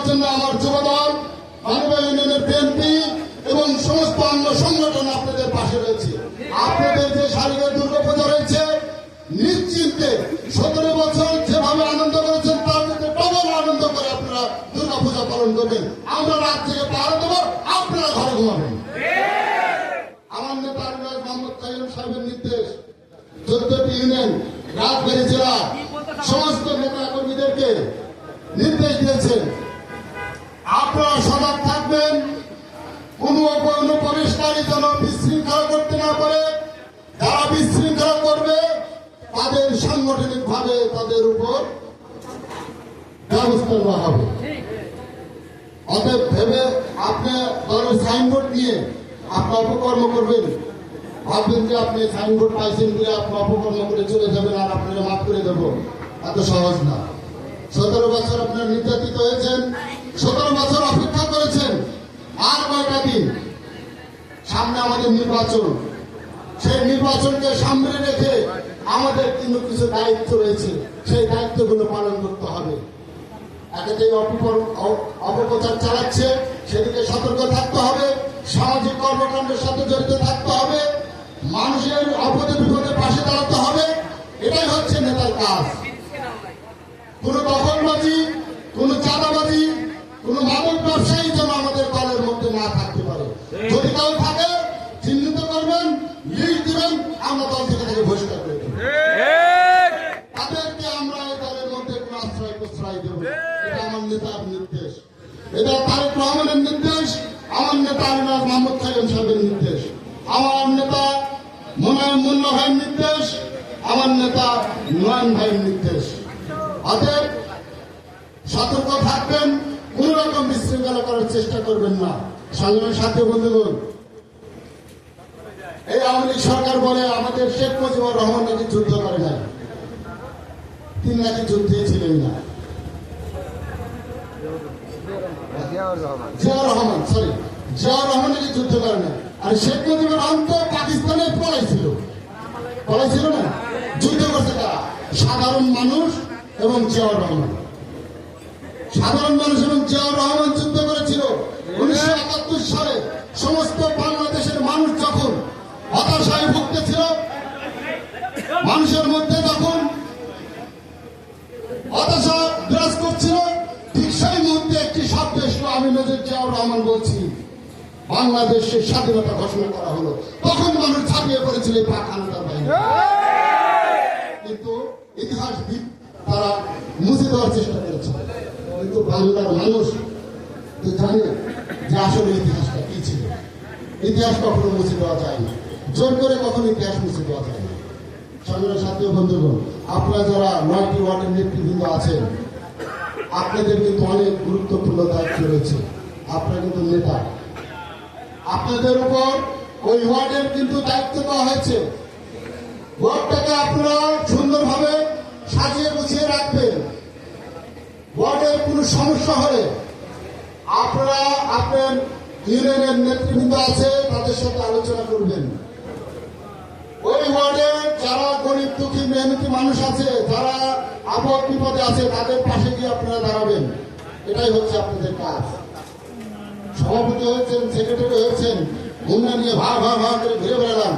জন্য আমার যুবদল বাংলা ইউনিয়নের বিএনপি এবং সমস্ত অঙ্গ সংগঠন আপনাদের পাশে রয়েছে। আপনাদের যে শারীরিক দুর্গাপূজা রয়েছে, নিশ্চিন্তে 17 বছর যেভাবে আনন্দ করেছেন তার মধ্যে ডবল আনন্দ করে আপনারা দুর্গাপূজা পালন করবেন। আমরা রাত থেকে পাহাড় দেবো, আপনারা ঘরে ঘুমাবেন। আমার নেতা মোহাম্মদ কাইয়ুম সাহেবের নির্দেশ 14টি ইউনিয়ন রাজবাড়ী জেলা সমস্ত নেতা কর্মীদেরকে নির্দেশ দিয়েছেন, আপনারা সজাগ থাকবেন, কোনো অনুপ্রবেশকারী যেন বিশৃঙ্খলা করতে না পারে। যারা বিশৃঙ্খলা করবে তাদের সাংগঠনিক ভাবে তাদের উপর ব্যবস্থা নেওয়া হবে। অতএব ভেবে আপনি দলের সাইনবোর্ড নিয়ে আপনি অপকর্ম করবেন, ভাববেন যে আপনি সাইনবোর্ড পাইছেন দিয়ে আপনি অপকর্ম করে চলে যাবেন আর আপনারা মাফ করে দেবো, এত সহজ না। 17 বছর আপনারা নির্যাতিত হয়েছেন, 17 বছর অপেক্ষা করেছেন, আর কয়টা দিন সামনে আমাদের নির্বাচন। সেই নির্বাচনকে সামনে রেখে আমাদের কিন্তু কিছু দায়িত্ব রয়েছে, সেই দায়িত্বগুলো পালন করতে হবে। একে অপপ্রচার চালাচ্ছে সেদিকে সতর্ক থাকতে হবে, সামাজিক কর্মকাণ্ডের সাথে জড়িত থাকতে হবে, মানুষের আপদে বিপদে পাশে দাঁড়াতে হবে। এটাই হচ্ছে নেতার কাজ। কোন দখলবাজি, কোন চাঁদাবাজি, কোন মাদক ব্যবসায়ী যেন আমাদের দলের মধ্যে না থাকতে পারে। যদি কেউ থাকে চিহ্নিত করবেন, লিস্ট দিবেন, আমরা দল থেকে তাকে বহিষ্কার করে দেব। তাদেরকে আমরা এই দলের মধ্যে কোন আশ্রয় প্রশ্রয় দেব। এটা আমার নেতার নির্দেশ, এটা তারেক রহমানের নির্দেশ, আমার নেতা মোহাম্মদ কাইয়ুম সাহেবের নির্দেশ, আমার নেতা মোনায়েম মুন্না ভাইয়ের নির্দেশ, আমার নেতা নয়ন ভাইয়ের নির্দেশ। অতএব সতর্ক থাকবেন, কোন রকম বিশৃঙ্খলা করার চেষ্টা করবেন না। সংগ্রামের সাথে বন্ধুগণ, এই আওয়ামী লীগ সরকার বলে আমাদের শেখ মুজিবুর রহমান নাকি যুদ্ধ করে নাই, তিনি নাকি যুদ্ধে ছিলেন না। জিয়াউর রহমান নাকি যুদ্ধ করে না। আর শেখ মুজিবুর রহমান তো পাকিস্তানে পলাইছিল না, যুদ্ধ করছে তারা সাধারণ মানুষ এবং জিয়াউর রহমান। সাধারণ মানুষ এবং জিয়াউর রহমান যুদ্ধ করেছিল 1971 সালে। সমস্ত বাংলাদেশের মানুষ যখন হতাশায় ভুগতেছিল, মানুষের মধ্যে যখন হতাশা বিরাজ করছিল, ঠিক সেই মুহূর্তে একটি শব্দ এসলো, আমি মেজর জিয়াউর রহমান বলছি, বাংলাদেশের স্বাধীনতা ঘোষণা করা হলো। তখন মানুষ ছাপিয়ে পড়েছিল এই পাক হানাদার বাহিনী। কিন্তু ইতিহাসবিদ তারা মুছে দেওয়ার চেষ্টা করেছে, কিন্তু বাংলার মানুষ তো জানে যে আসলে ইতিহাসটা কি ছিল। ইতিহাস কখনো মুছে দেওয়া যায় না, জোর করে কখনো ইতিহাস মুছে দেওয়া যায় না। সংগ্রামের সাথে বন্ধুগণ, আপনারা যারা 9টি ওয়ার্ডের নেতৃবৃন্দ আছেন, আপনাদের কিন্তু অনেক গুরুত্বপূর্ণ দায়িত্ব রয়েছে। আপনারা কিন্তু নেতা, আপনাদের উপর ওই ওয়ার্ডের কিন্তু দায়িত্ব দেওয়া হয়েছে। ওয়ার্ডটাকে আপনারা সুন্দরভাবে সাজিয়ে গুছিয়ে রাখবেন। ওয়ার্ডের কোনো সমস্যা হলে আপনারা আপনার ইউনিয়নের নেতৃবৃন্দ আছে তাদের সাথে আলোচনা করবেন। ওই ওয়ার্ডে যারা গরিব দুঃখী মেহনতি মানুষ আছে, যারা আপদ বিপদে আছে, তাদের পাশে গিয়ে আপনারা দাঁড়াবেন। এটাই হচ্ছে আপনাদের কাজ। সভাপতি হয়েছেন, সেক্রেটারি হয়েছেন, গুন্ডা নিয়ে ভা করে ঘুরে বেড়ালাম,